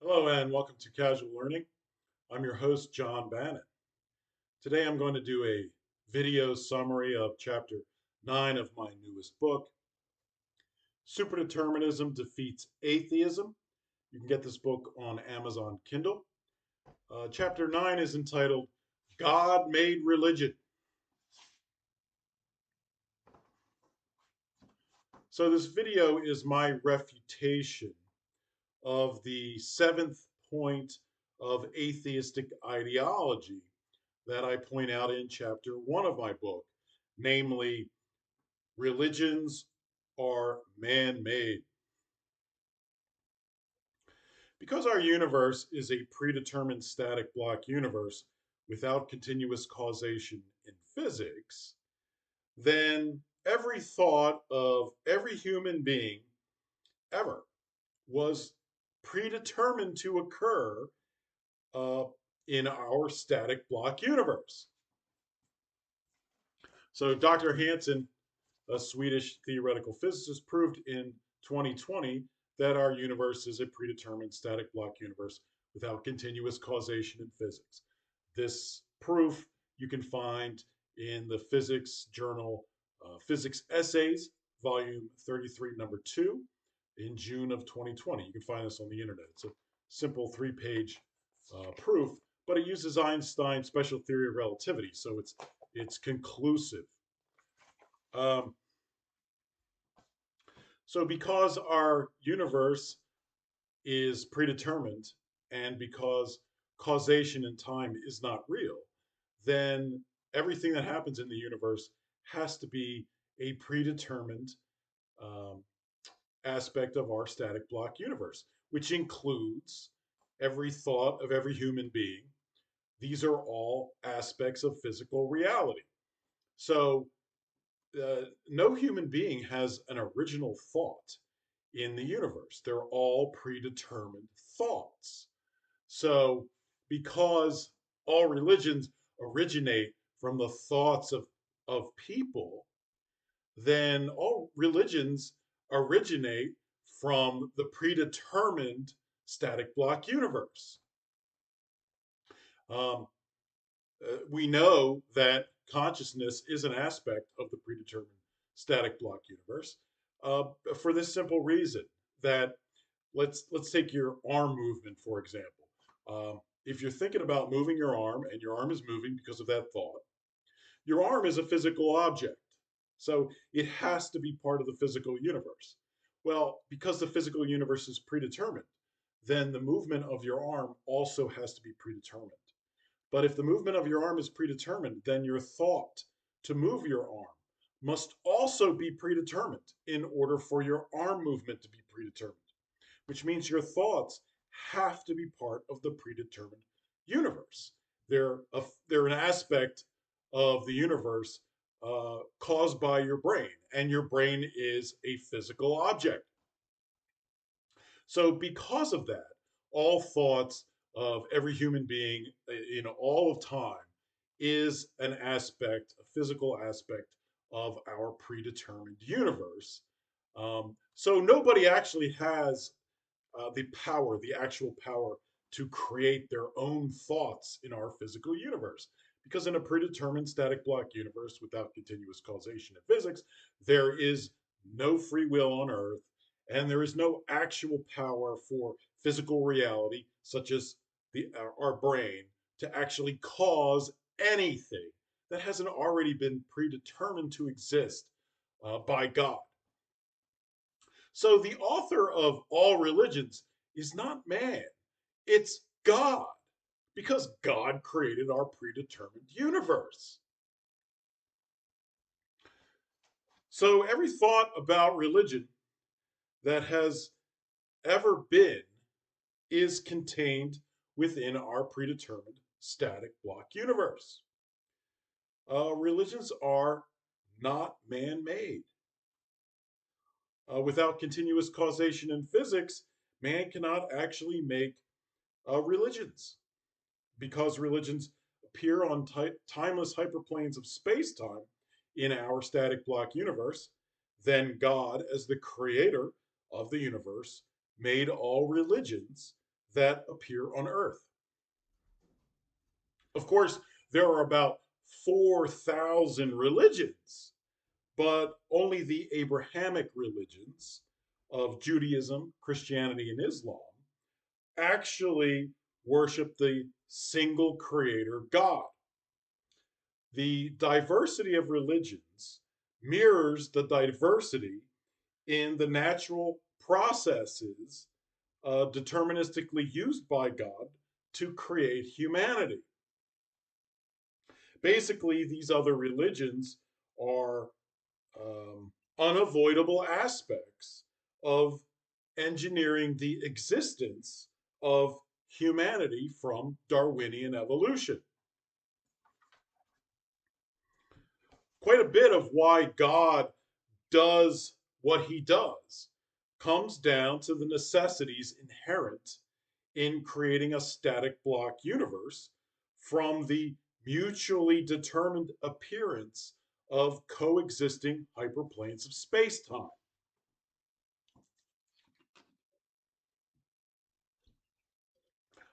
Hello and welcome to Casual Learning. I'm your host, John Bannon. Today I'm going to do a video summary of chapter 9 of my newest book, Superdeterminism Defeats Atheism. You can get this book on Amazon Kindle. Chapter 9 is entitled God Made Religion. So this video is my refutation of the seventh point of atheistic ideology that I point out in chapter 1 of my book, namely, religions are man made. Because our universe is a predetermined static block universe without continuous causation in physics, then every thought of every human being ever was predetermined to occur uh, in our static block universe. So Dr. Hansen, a Swedish theoretical physicist, proved in 2020 that our universe is a predetermined static block universe without continuous causation in physics. This proof you can find in the physics journal Physics Essays, volume 33, number 2, in June of 2020. You can find this on the internet. It's a simple 3-page proof, but it uses Einstein's special theory of relativity, so it's conclusive. Um, so because our universe is predetermined and because causation and time is not real, then everything that happens in the universe has to be a predetermined um, aspect of our static block universe, which includes every thought of every human being. These are all aspects of physical reality. So no human being has an original thought in the universe. They're all predetermined thoughts. So, because all religions originate from the thoughts of people, then all religions originate from the predetermined static block universe. Um, we know that consciousness is an aspect of the predetermined static block universe uh, for this simple reason that let's take your arm movement for example. If you're thinking about moving your arm and your arm is moving because of that thought, your arm is a physical object, so it has to be part of the physical universe. Well, because the physical universe is predetermined, then the movement of your arm also has to be predetermined. But if the movement of your arm is predetermined, then your thought to move your arm must also be predetermined in order for your arm movement to be predetermined, which means your thoughts have to be part of the predetermined universe. They're an aspect of the universe caused by your brain, and your brain is a physical object. So, because of that, all thoughts of every human being in all of time is an aspect, a physical aspect of our predetermined universe. So, nobody actually has the power, the actual power to create their own thoughts in our physical universe. Because in a predetermined static block universe without continuous causation in physics, there is no free will on Earth, and there is no actual power for physical reality, such as our brain, to actually cause anything that hasn't already been predetermined to exist by God. So the author of all religions is not man, it's God, because God created our predetermined universe. So every thought about religion that has ever been is contained within our predetermined static block universe. Religions are not man made. Without continuous causation in physics, man cannot actually make religions, because religions appear on timeless hyperplanes of space-time in our static block universe. Then God, as the creator of the universe, made all religions that appear on Earth. Of course, there are about 4,000 religions, but only the Abrahamic religions of Judaism, Christianity, and Islam actually worship the single creator God. The diversity of religions mirrors the diversity in the natural processes deterministically used by God to create humanity. Basically, these other religions are unavoidable aspects of engineering the existence of humanity from Darwinian evolution. Quite a bit of why God does what he does comes down to the necessities inherent in creating a static block universe from the mutually determined appearance of coexisting hyperplanes of space-time.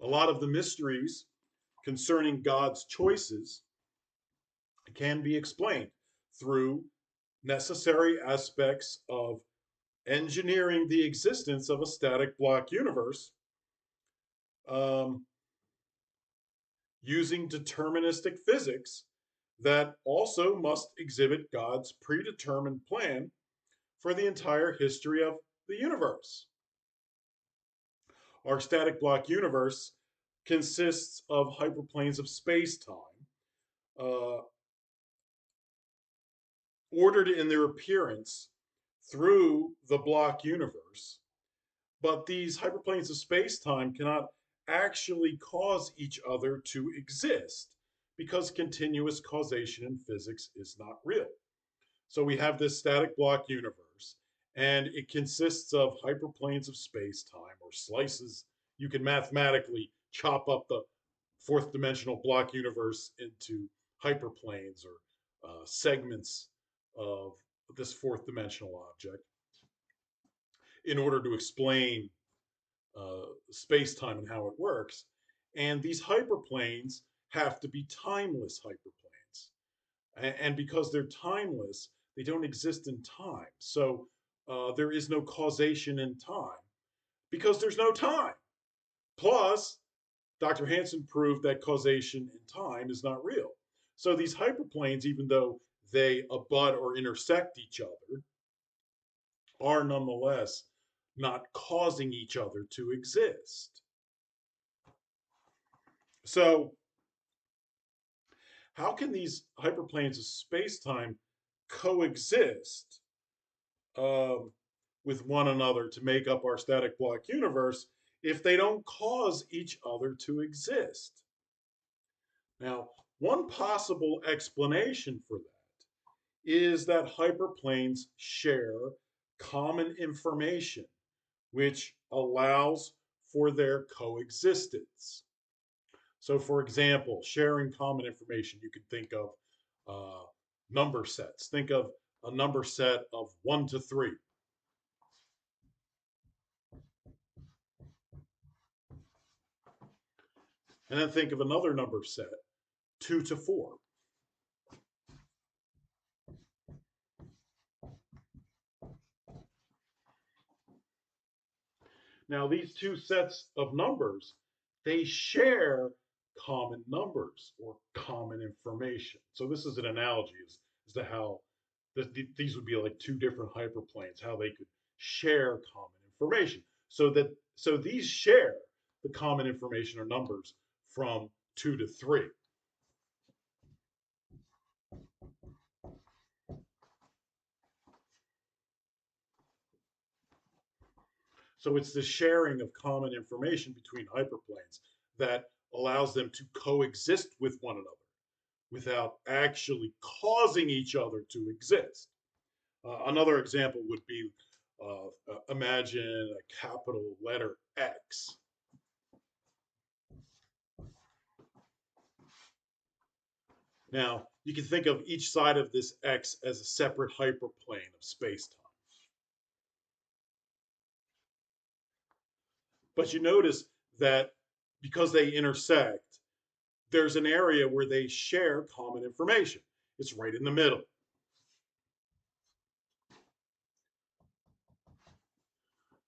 A lot of the mysteries concerning God's choices can be explained through necessary aspects of engineering the existence of a static block universe um, using deterministic physics that also must exhibit God's predetermined plan for the entire history of the universe. Our static block universe consists of hyperplanes of space-time uh, ordered in their appearance through the block universe. But these hyperplanes of space-time cannot actually cause each other to exist because continuous causation in physics is not real. So we have this static block universe, and it consists of hyperplanes of space-time or slices. You can mathematically chop up the fourth dimensional block universe into hyperplanes or segments of this fourth dimensional object in order to explain space time and how it works. And these hyperplanes have to be timeless hyperplanes. And because they're timeless, they don't exist in time. So there is no causation in time because there's no time. Plus, Dr. Hansen proved that causation in time is not real. So these hyperplanes, even though they abut or intersect each other, are nonetheless not causing each other to exist. So, how can these hyperplanes of space-time coexist um, with one another to make up our static block universe if they don't cause each other to exist? Now, one possible explanation for that is that hyperplanes share common information, which allows for their coexistence. So, for example, sharing common information, you can think of number sets. Think of a number set of 1 to 3. And then think of another number set, 2 to 4. Now, these two sets of numbers, they share common numbers or common information. So this is an analogy as to how these would be like two different hyperplanes, how they could share common information. So these share the common information or numbers from 2 to 3. So it's the sharing of common information between hyperplanes that allows them to coexist with one another without actually causing each other to exist. Another example would be imagine a capital letter X. Now, you can think of each side of this X as a separate hyperplane of space-time. But you notice that because they intersect, there's an area where they share common information. It's right in the middle.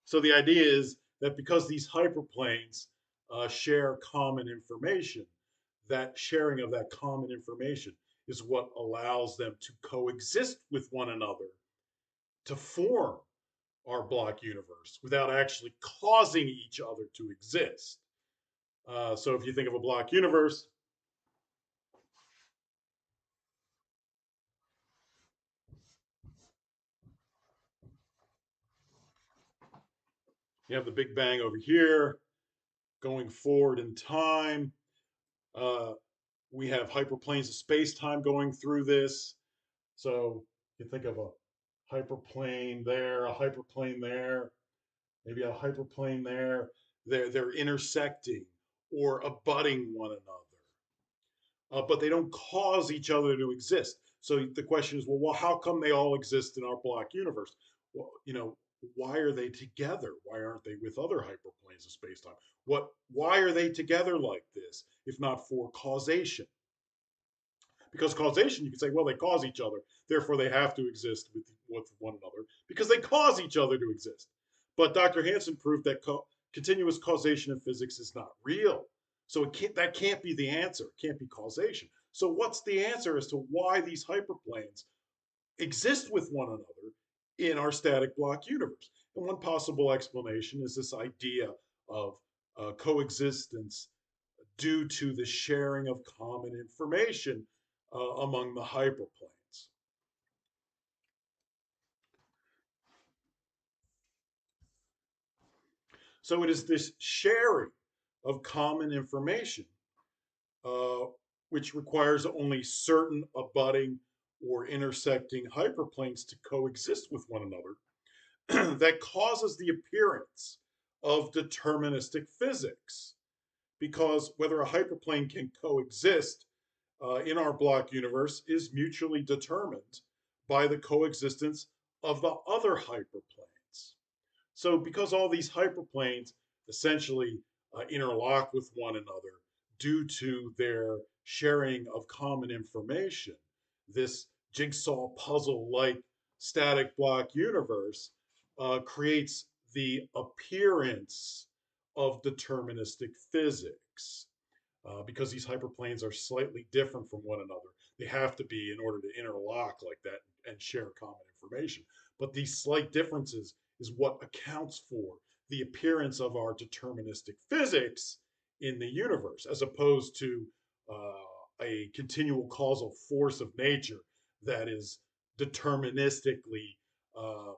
So the idea is that because these hyperplanes share common information, that sharing of that common information is what allows them to coexist with one another to form our block universe without actually causing each other to exist. So if you think of a block universe, you have the Big Bang over here going forward in time. Uh, we have hyperplanes of space-time going through this. So you think of a hyperplane there, a hyperplane there, maybe a hyperplane there. They're intersecting or abutting one another, but they don't cause each other to exist. So the question is, well, how come they all exist in our block universe? Well, why are they together? Why aren't they with other hyperplanes of spacetime? Why are they together like this, if not for causation? Because causation, you can say, well, they cause each other, therefore they have to exist with one another because they cause each other to exist. But Dr. Hansen proved that continuous causation in physics is not real. So that can't be the answer. It can't be causation. So what's the answer as to why these hyperplanes exist with one another in our static block universe? And one possible explanation is this idea of coexistence due to the sharing of common information among the hyperplanes. So it is this sharing of common information, uh, which requires only certain abutting or intersecting hyperplanes to coexist with one another, that causes the appearance of deterministic physics. Because whether a hyperplane can coexist in our block universe is mutually determined by the coexistence of the other hyperplanes. So, because all these hyperplanes essentially interlock with one another due to their sharing of common information, this jigsaw puzzle like static block universe creates the appearance of deterministic physics. Because these hyperplanes are slightly different from one another. They have to be in order to interlock like that and share common information. But these slight differences is what accounts for the appearance of our deterministic physics in the universe, as opposed to a continual causal force of nature that is deterministically uh,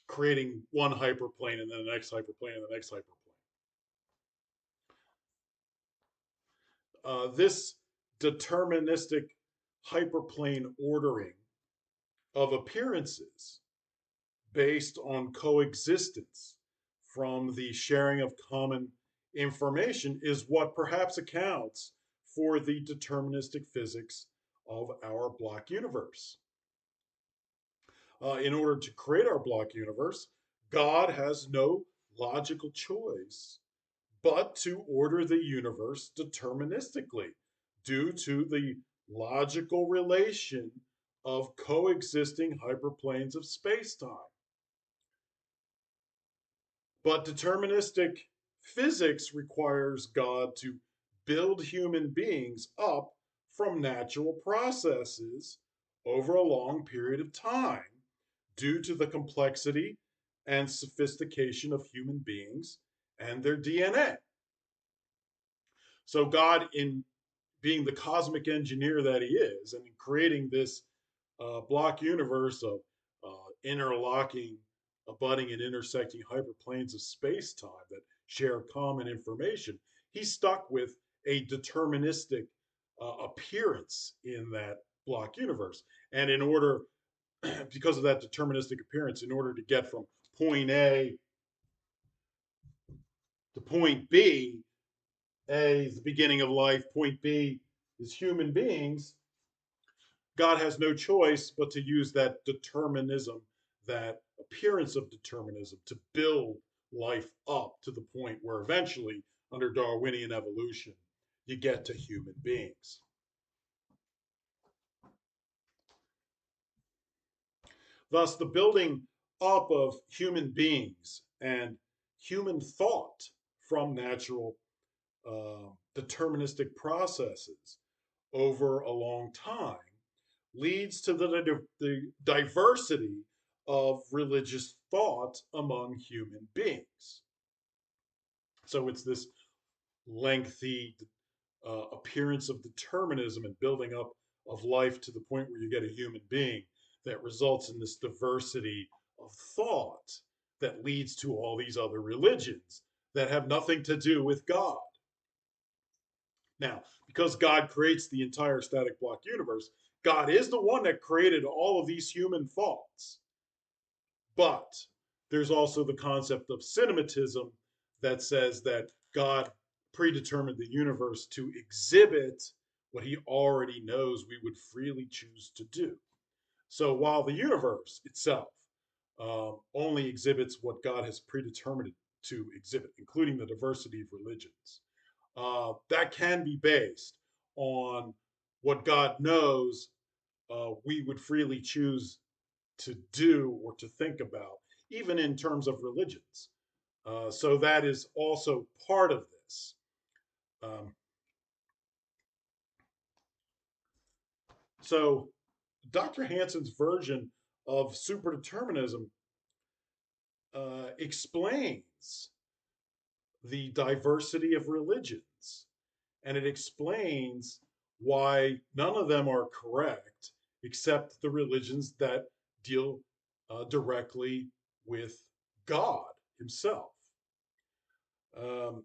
creating one hyperplane and then the next hyperplane and the next hyperplane. This deterministic hyperplane ordering of appearances based on coexistence from the sharing of common information is what perhaps accounts for the deterministic physics of our block universe. In order to create our block universe, God has no logical choice but to order the universe deterministically due to the logical relation of coexisting hyperplanes of spacetime. But deterministic physics requires God to build human beings up from natural processes over a long period of time due to the complexity and sophistication of human beings and their DNA. So God, in being the cosmic engineer that he is, and in creating this block universe of interlocking, abutting, and intersecting hyperplanes of space-time that share common information, he's stuck with a deterministic appearance in that block universe. And in order, because of that deterministic appearance, in order to get from point A to point B, A is the beginning of life, point B is human beings, God has no choice but to use that determinism, that appearance of determinism, to build life up to the point where eventually under Darwinian evolution, you get to human beings. Thus, the building up of human beings and human thought from natural deterministic processes over a long time leads to the diversity of religious thought among human beings. So it's this lengthy appearance of determinism and building up of life to the point where you get a human being that results in this diversity of thought that leads to all these other religions that have nothing to do with God. Now, because God creates the entire static block universe, God is the one that created all of these human thoughts. But there's also the concept of cinematism that says that God predetermined the universe to exhibit what he already knows we would freely choose to do. So while the universe itself only exhibits what God has predetermined to exhibit, including the diversity of religions, that can be based on what God knows we would freely choose to do or to think about, even in terms of religions. So that is also part of this. Um, so Dr. Hanson's version of superdeterminism explains the diversity of religions, and it explains why none of them are correct except the religions that deal directly with God himself. Um,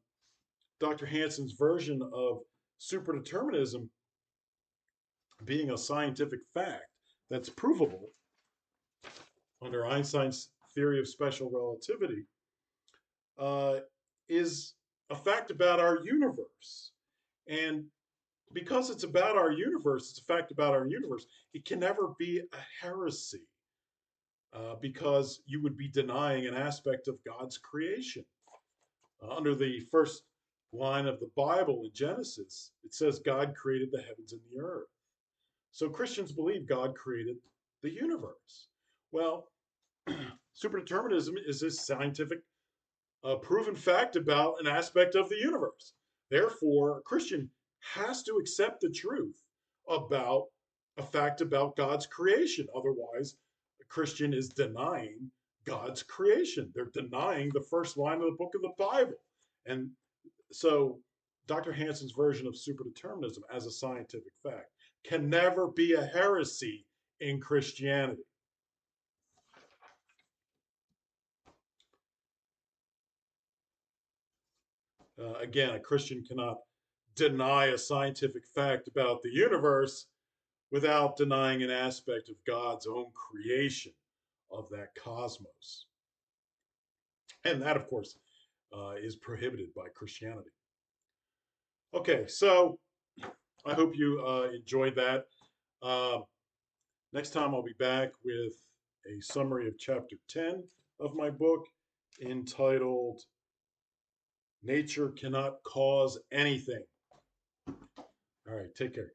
Dr. Hanson's version of superdeterminism being a scientific fact that's provable under Einstein's theory of special relativity uh, is a fact about our universe. And because it's about our universe, it's a fact about our universe, it can never be a heresy because you would be denying an aspect of God's creation. Under the first line of the Bible in Genesis, it says God created the heavens and the earth. So Christians believe God created the universe. Well, superdeterminism is a scientific proven fact about an aspect of the universe. Therefore, a Christian has to accept the truth about a fact about God's creation. Otherwise, a Christian is denying God's creation. They're denying the first line of the book of the Bible. And so, Dr. Hanson's version of superdeterminism as a scientific fact can never be a heresy in Christianity. Again, a Christian cannot deny a scientific fact about the universe without denying an aspect of God's own creation of that cosmos. And that, of course, is prohibited by Christianity. Okay, so I hope you enjoyed that. Uh, Next time, I'll be back with a summary of chapter 10 of my book entitled Nature Cannot Cause Anything. All right, take care.